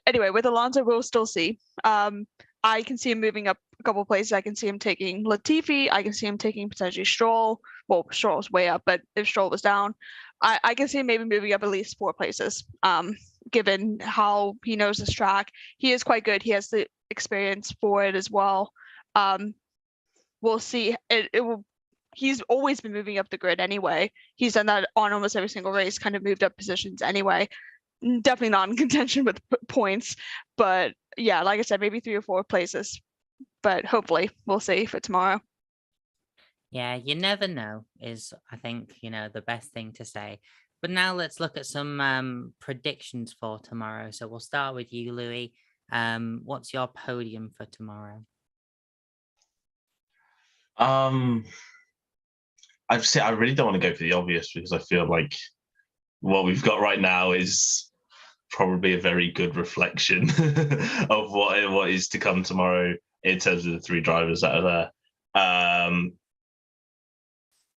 anyway, with Alonso, we'll still see. I can see him moving up a couple of places. I can see him taking Latifi. I can see him taking potentially Stroll. Well, Stroll's way up, but if Stroll was down, I can see him maybe moving up at least 4 places. Given how he knows this track, he is quite good. He has the experience for it as well. We'll see. It will. He's always been moving up the grid anyway. He's done that on almost every single race, kind of moved up positions anyway. Definitely not in contention with points, but yeah, like I said, maybe 3 or 4 places. But hopefully, we'll see for tomorrow. Yeah, you never know is, I think, the best thing to say. But now let's look at some predictions for tomorrow. So we'll start with you, Louis. What's your podium for tomorrow? I really don't want to go for the obvious because I feel like what we've got right now is probably a very good reflection of what is to come tomorrow in terms of the three drivers that are there.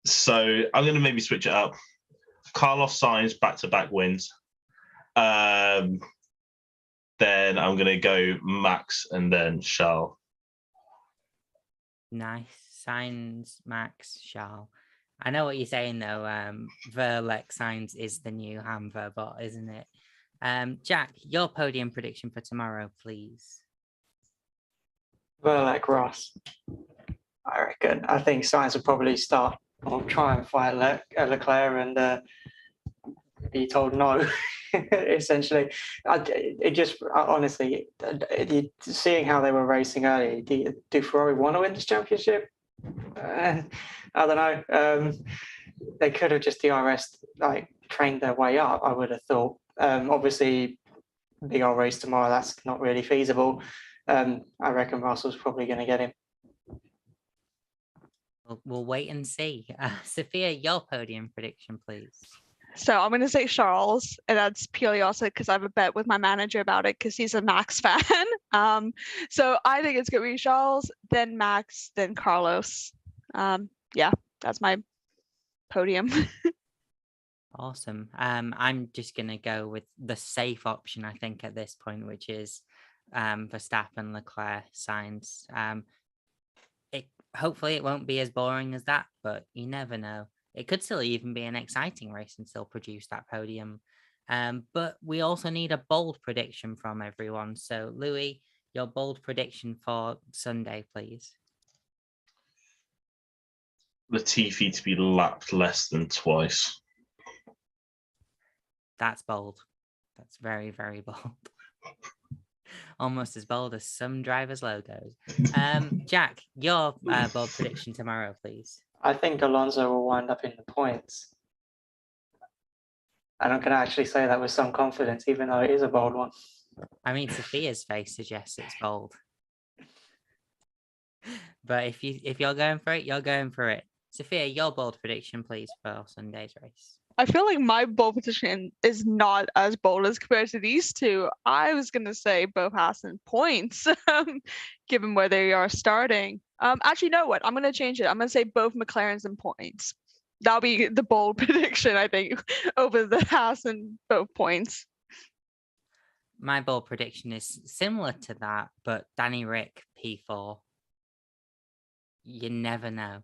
So I'm going to maybe switch it up. Carlos Sainz back-to-back wins. Then I'm going to go Max and then Charles. Nice. Sainz, Max, Charles. I know what you're saying though. ROLEX Sainz is the new Hamver bot, isn't it? Jack, your podium prediction for tomorrow, please. Verlac Ross, I reckon. I think Sainz will probably start or try and fight Leclerc and be told no. Essentially, honestly, seeing how they were racing earlier, do Ferrari want to win this championship? I don't know. They could have just DRS trained their way up. I would have thought. Obviously, big old race tomorrow. That's not really feasible. I reckon Russell's probably going to get him. We'll wait and see. Sophia, your podium prediction, please. So I'm going to say Charles, and that's purely also because I have a bet with my manager about it because he's a Max fan. So I think it's going to be Charles, then Max, then Carlos. Yeah, that's my podium. Awesome. I'm just going to go with the safe option, I think, at this point, which is Verstappen, Leclerc, Sainz. Hopefully it won't be as boring as that, but you never know. It could still even be an exciting race and still produce that podium. But we also need a bold prediction from everyone. So, Louis, your bold prediction for Sunday, please. Latifi to be lapped less than twice. That's bold. That's very, very bold. Almost as bold as some drivers' logos. Jack, your bold prediction tomorrow, please. I think Alonso will wind up in the points. And I'm going to actually say that with some confidence, even though it is a bold one. I mean, Sophia's face suggests it's bold. But if you're going for it, you're going for it. Sophia, your bold prediction, please, for Sunday's race. I feel like my bold prediction is not as bold as compared to these two. I was going to say both Haas in points, given where they are starting. Actually, you know what? I'm going to change it. I'm going to say both McLarens in points. That'll be the bold prediction, I think, over the Haas and both points. My bold prediction is similar to that, but Danny Rick, P4. You never know.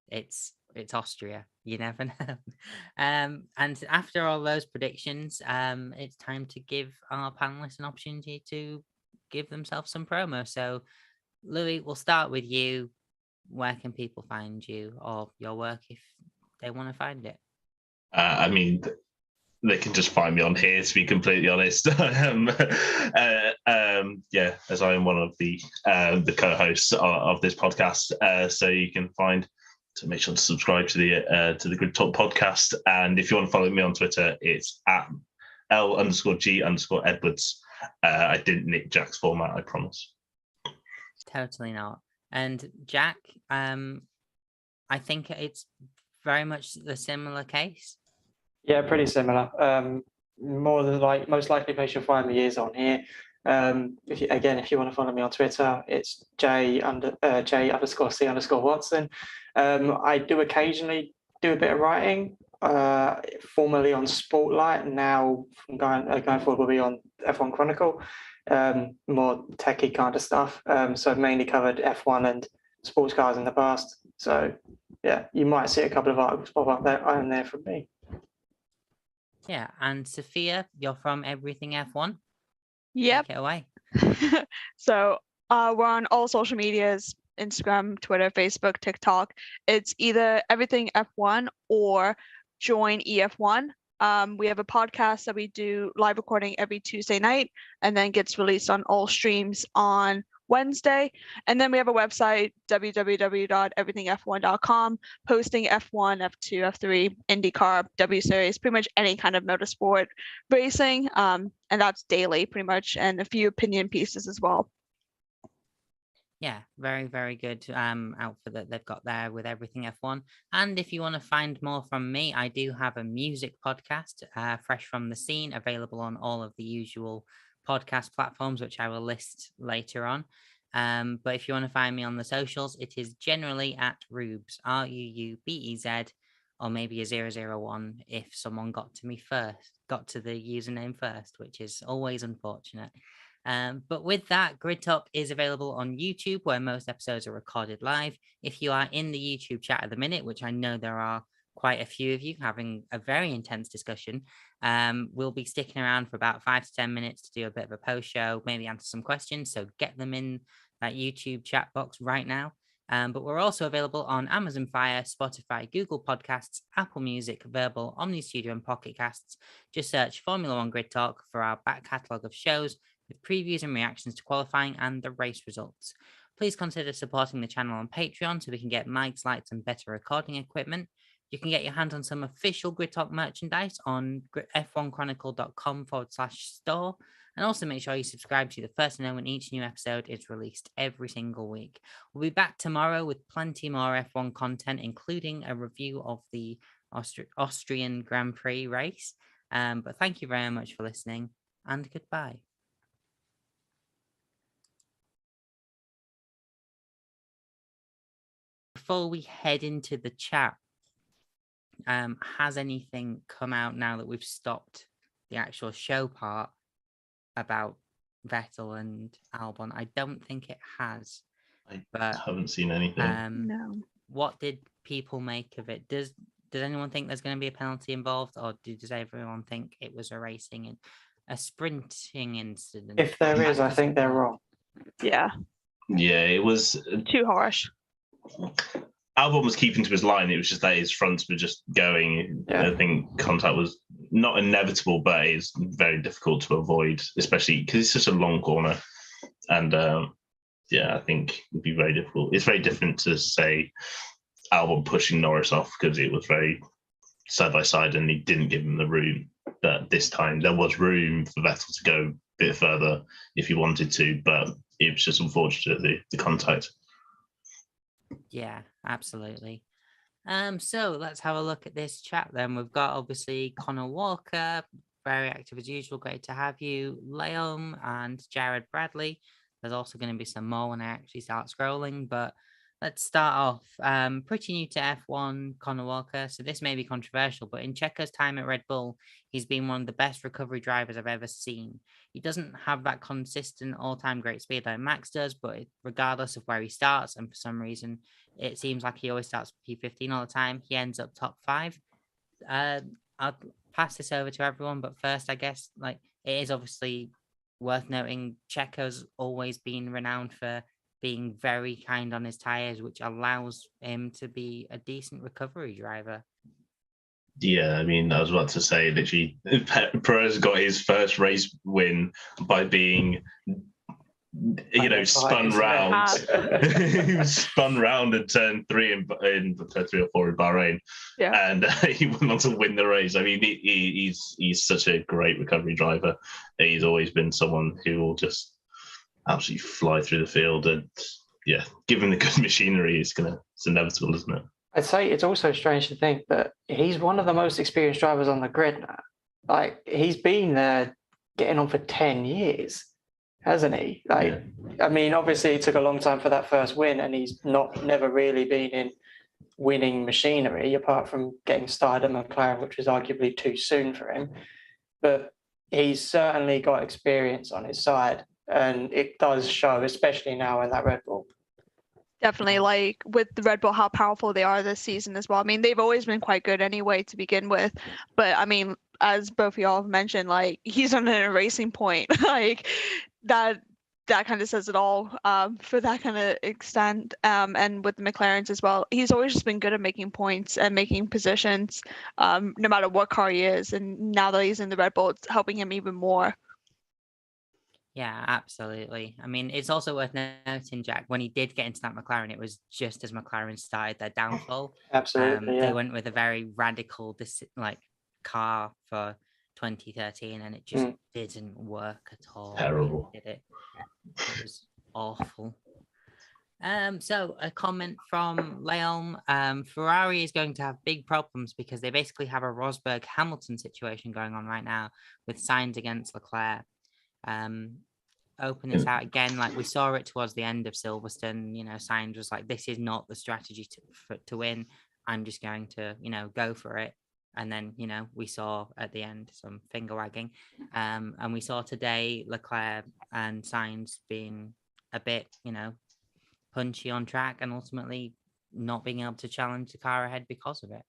It's Austria. You never know. And after all those predictions, it's time to give our panelists an opportunity to give themselves some promo. So, Louis, we'll start with you. Where can people find you or your work if they want to find it? I mean, they can just find me on here, to be completely honest. Yeah, as I am one of the co-hosts of this podcast, so you can find. So make sure to subscribe to the Grid Talk podcast, and if you want to follow me on Twitter, it's at L_G_Edwards. I didn't nick Jack's format, I promise. Totally not. And Jack, I think it's very much the similar case. Yeah, pretty similar. More than most likely place you'll find me is on here. If you want to follow me on Twitter, it's J_C_Watson. I do occasionally do a bit of writing, formerly on Sportlight. Now going forward will be on F1 Chronicle, more techie kind of stuff. So I've mainly covered F1 and sports cars in the past. So yeah, you might see a couple of articles pop up there. I'm there from me. Yeah, and Sophia, you're from Everything F1. Yep. Take it away. So we're on all social medias, Instagram, Twitter, Facebook, TikTok. It's either Everything F1 or Join EF1. We have a podcast that we do live recording every Tuesday night and then gets released on all streams on Wednesday. And then we have a website, www.everythingf1.com, posting F1, F2, F3, IndyCar, W Series, pretty much any kind of motorsport racing. And that's daily pretty much, and a few opinion pieces as well. Yeah, very, very good outfit that they've got there with Everything F1. And if you want to find more from me, I do have a music podcast, Fresh from the Scene, available on all of the usual podcast platforms, which I will list later on. But if you want to find me on the socials, it is generally at Rubes, RUUBEZ, or maybe a 001 if someone got to the username first, which is always unfortunate. But with that, Grid Talk is available on YouTube, where most episodes are recorded live. If you are in the YouTube chat at the minute, which I know there are quite a few of you having a very intense discussion, we'll be sticking around for about 5 to 10 minutes to do a bit of a post show, maybe answer some questions. So get them in that YouTube chat box right now. But we're also available on Amazon Fire, Spotify, Google Podcasts, Apple Music, Verbal, Omni Studio, and Pocket Casts. Just search Formula One Grid Talk for our back catalogue of shows, with previews and reactions to qualifying and the race results. Please consider supporting the channel on Patreon so we can get mics, lights, and better recording equipment. You can get your hands on some official Grid Talk merchandise on f1chronicle.com/store. And also make sure you subscribe to be the first to know when each new episode is released every single week. We'll be back tomorrow with plenty more F1 content, including a review of the Austrian Grand Prix race. But thank you very much for listening, and goodbye. Before we head into the chat, has anything come out now that we've stopped the actual show part about Vettel and Albon? I don't think it has. I haven't seen anything. No. What did people make of it? Does anyone think there's going to be a penalty involved, or does everyone think it was a sprinting incident? If there is, I think they're wrong. Yeah. Yeah, it was Too harsh. Albon was keeping to his line. It was just that his fronts were just going. Yeah. I think contact was not inevitable, but it's very difficult to avoid, especially because it's such a long corner. And I think it'd be very difficult. It's very different to say Albon pushing Norris off, because it was very side by side and he didn't give him the room. But this time there was room for Vettel to go a bit further if he wanted to, but it was just unfortunate, the contact. Yeah, absolutely. So let's have a look at this chat then. We've got obviously Connor Walker, very active as usual. Great to have you. Leom and Jared Bradley. There's also going to be some more when I actually start scrolling, but let's start off. Pretty new to F1, Connor Walker. So this may be controversial, but in Checo's time at Red Bull, he's been one of the best recovery drivers I've ever seen. He doesn't have that consistent all-time great speed like Max does, but regardless of where he starts, and for some reason, it seems like he always starts P15 all the time, he ends up top 5. I'll pass this over to everyone, but first, I guess, it is obviously worth noting Checo's always been renowned for being very kind on his tires, which allows him to be a decent recovery driver. Yeah, I mean, I was about to say, literally, Perez got his first race win by being, spun round. He was spun round in turn 3 in 3 or 4 in Bahrain, and he went on to win the race. I mean, he's such a great recovery driver. He's always been someone who will just absolutely fly through the field, and given the good machinery, it's inevitable, isn't it? I'd say it's also strange to think that he's one of the most experienced drivers on the grid now. He's been there getting on for 10 years, hasn't he? I mean, obviously it took a long time for that first win, and he's never really been in winning machinery, apart from getting started at McLaren, which was arguably too soon for him. But he's certainly got experience on his side, and it does show, especially now in that Red Bull. Definitely, with the Red Bull, how powerful they are this season as well. I mean, they've always been quite good anyway to begin with, but I mean, as both of y'all have mentioned, he's on a racing point, that kind of says it all for that kind of extent. And with the McLarens as well, he's always just been good at making points and making positions, no matter what car he is. And now that he's in the Red Bull, it's helping him even more. Yeah, absolutely. I mean, it's also worth noting, Jack, when he did get into that McLaren, it was just as McLaren started their downfall. Absolutely, They yeah. went with a very radical car for 2013, and it just didn't work at all. Terrible. Did it? It was awful. So a comment from Leon, Ferrari is going to have big problems because they basically have a Rosberg Hamilton situation going on right now with Sainz against Leclerc. Open this out again, like we saw it towards the end of Silverstone. Sainz was like, this is not the strategy to win. I'm just going to, go for it. And then, we saw at the end some finger wagging. And we saw today Leclerc and Sainz being a bit, punchy on track and ultimately not being able to challenge the car ahead because of it.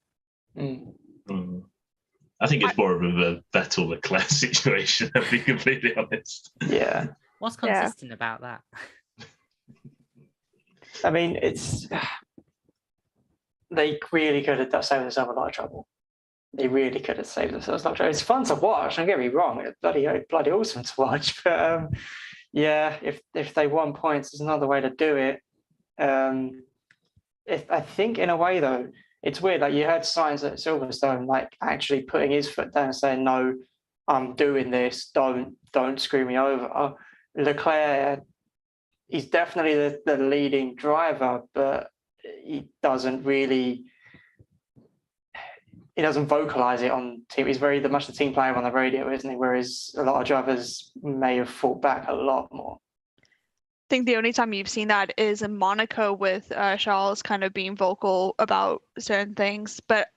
I think it's more of a Vettel Leclerc situation, to be completely honest. Yeah. What's consistent about that? I mean, they really could have saved themselves a lot of trouble. They really could have saved themselves a lot of trouble. It's fun to watch, don't get me wrong. It's bloody awesome to watch. But yeah, if they won points, there's another way to do it. I think in a way though, it's weird. Like you heard Sainz at Silverstone, like actually putting his foot down and saying, "No, I'm doing this. Don't screw me over." Leclerc, he's definitely the leading driver, but he doesn't vocalize it on team. He's very much the team player on the radio, isn't he? Whereas a lot of drivers may have fought back a lot more. I think the only time you've seen that is in Monaco with Charles kind of being vocal about certain things. But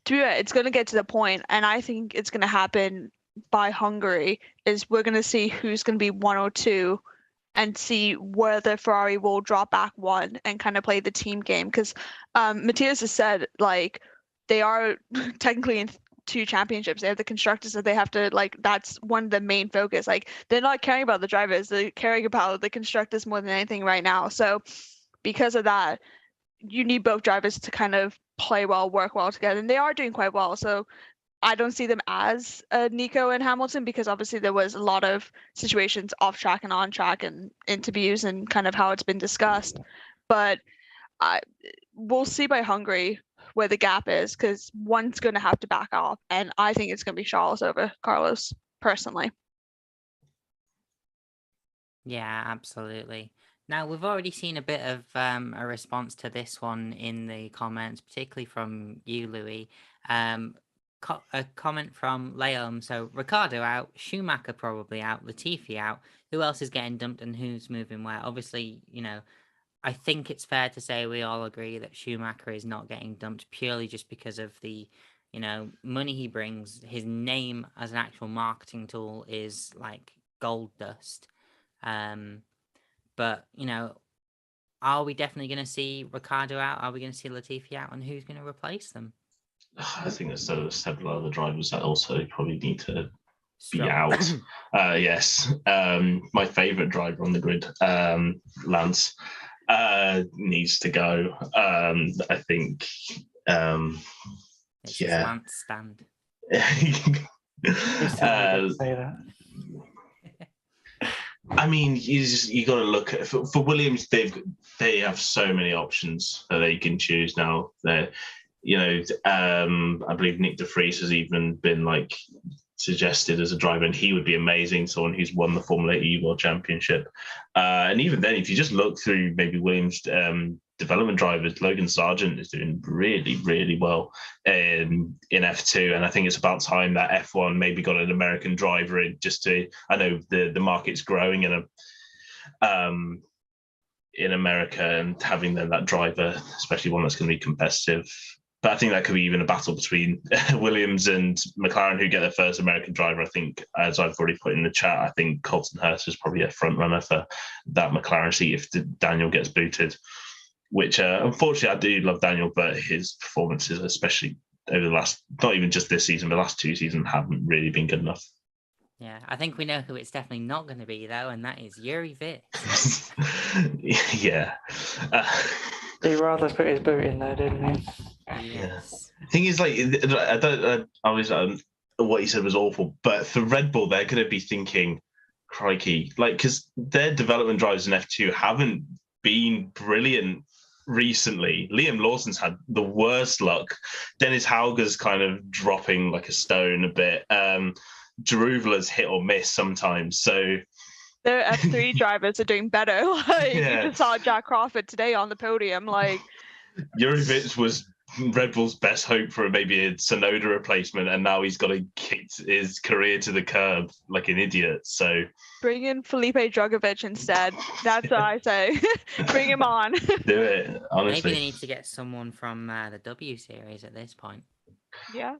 to be fair, it's going to get to the point, and I think it's going to happen by Hungary, is we're going to see who's going to be 102 and see whether Ferrari will drop back one and kind of play the team game. Because Matthias has said, like, they are technically in 2 championships. They have the constructors that they have to, like, that's one of the main focus. Like, they're not caring about the drivers, they're caring about the constructors more than anything right now. So because of that, you need both drivers to kind of play well, work well together, and they are doing quite well. So I don't see them as Nico and Hamilton, because obviously there was a lot of situations off track and on track and interviews and kind of how it's been discussed. But we'll see by Hungary where the gap is, because one's going to have to back off, and I think it's going to be Charles over Carlos personally. Yeah, absolutely. Now, we've already seen a bit of a response to this one in the comments, particularly from you, Louis. A comment from Leon. So Ricciardo out, Schumacher probably out, Latifi out. Who else is getting dumped and who's moving where? Obviously, I think it's fair to say we all agree that Schumacher is not getting dumped purely just because of the, money he brings. His name as an actual marketing tool is like gold dust. But, are we definitely going to see Ricciardo out? Are we going to see Latifi out? And who's going to replace them? I think there's several other drivers that also probably need to be Stroll. out. Yes. My favourite driver on the grid, Lance, needs to go. I think, It's yeah. Lance stand. Say that. I mean, you got to look at for Williams. They have so many options that they can choose now. I believe Nick de Vries has even been like suggested as a driver, and he would be amazing. Someone who's won the Formula E World Championship, and even then, if you just look through maybe Williams' development drivers, Logan Sargent is doing really, really well in F2, and I think it's about time that F1 maybe got an American driver in. I know the market's growing in America, and having that driver, especially one that's going to be competitive. But I think that could be even a battle between Williams and McLaren, who get their first American driver. I think, as I've already put in the chat, I think Colton Hurst is probably a front runner for that McLaren seat if Daniel gets booted. Which, unfortunately, I do love Daniel, but his performances, especially over the last, not even just this season, but the last 2 seasons, haven't really been good enough. Yeah, I think we know who it's definitely not going to be, though, and that is Yuri Vick. Yeah. He rather put his boot in there, didn't he? Yes. The thing is, like, what he said was awful, but for Red Bull, they're going to be thinking, crikey, like, because their development drives in F2 haven't been brilliant recently. Liam Lawson's had the worst luck. Dennis Hauger's kind of dropping like a stone a bit. Jaruvala's hit or miss sometimes. So their F3 drivers are doing better. Like Yeah. you just saw Jack Crawford today on the podium. Like Jurovic was Red Bull's best hope for maybe a Tsunoda replacement, and now he's got to kick his career to the curb like an idiot. So bring in Felipe Drugovich instead. That's what I say. Bring him on. do it, honestly. Maybe they need to get someone from the W Series at this point. Yeah.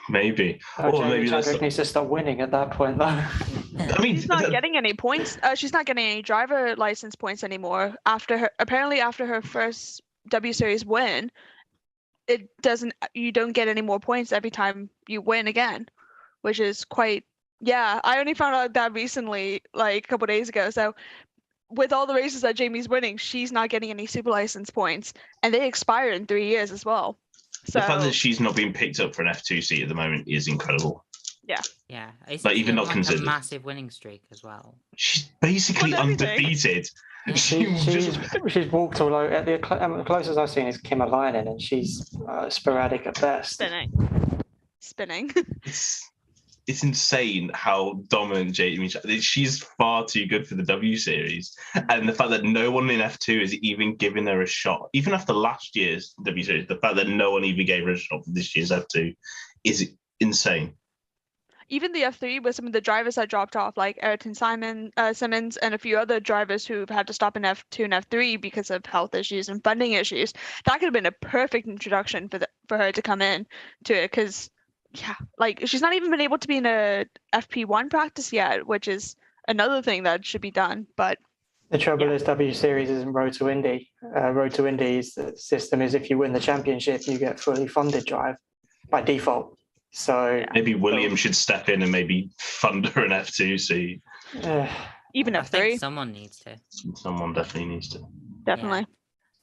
Maybe. Oh, Or Jamie maybe Chadwick that's needs to stop winning at that point, though. I mean, She's not getting any points. She's not getting any driver license points anymore. After her first W Series win, it doesn't. You don't get any more points every time you win again, which is quite. Yeah, I only found out that recently, like a couple days ago. So, with all the races that Jamie's winning, she's not getting any super license points, and they expire in 3 years as well. So the fact that she's not being picked up for an F2 seat at the moment is incredible. Yeah, isn't Like, she even on, not like, considered. a massive winning streak as well? She's basically Won everything. undefeated. Yeah. She's walked all over. The closest I've seen is Kim Alainen, and she's sporadic at best. spinning. It's insane how dominant Jamie. She's far too good for the W Series, and the fact that no one in F2 is even giving her a shot, even after last year's W Series, the fact that no one even gave her a shot for this year's F2 is insane. Even the F3 with some of the drivers that dropped off, like Ayrton Simmons and a few other drivers who've had to stop in F2 and F3 because of health issues and funding issues. That could have been a perfect introduction for her to come in to it, because yeah, like she's not even been able to be in a FP1 practice yet, which is another thing that should be done. But The trouble is W Series isn't Road to Indy. Road to Indy's system is if you win the championship, you get fully funded drive by default. So Maybe William should step in and maybe fund her an F2 seat. even I think F3, someone needs to. Someone definitely needs to. definitely.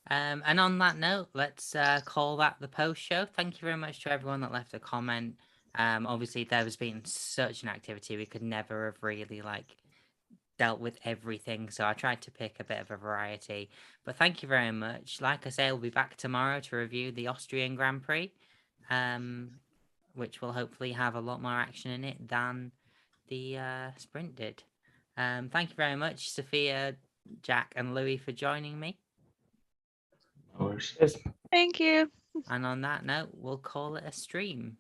And on that note, let's call that the post show. Thank you very much to everyone that left a comment. Obviously, there has been such an activity, we could never have really dealt with everything, so I tried to pick a bit of a variety. But thank you very much. Like I say, we'll be back tomorrow to review the Austrian Grand Prix, which will hopefully have a lot more action in it than the sprint did. Thank you very much, Sophia, Jack, and Louis, for joining me. Of course. Thank you. And on that note, we'll call it a stream.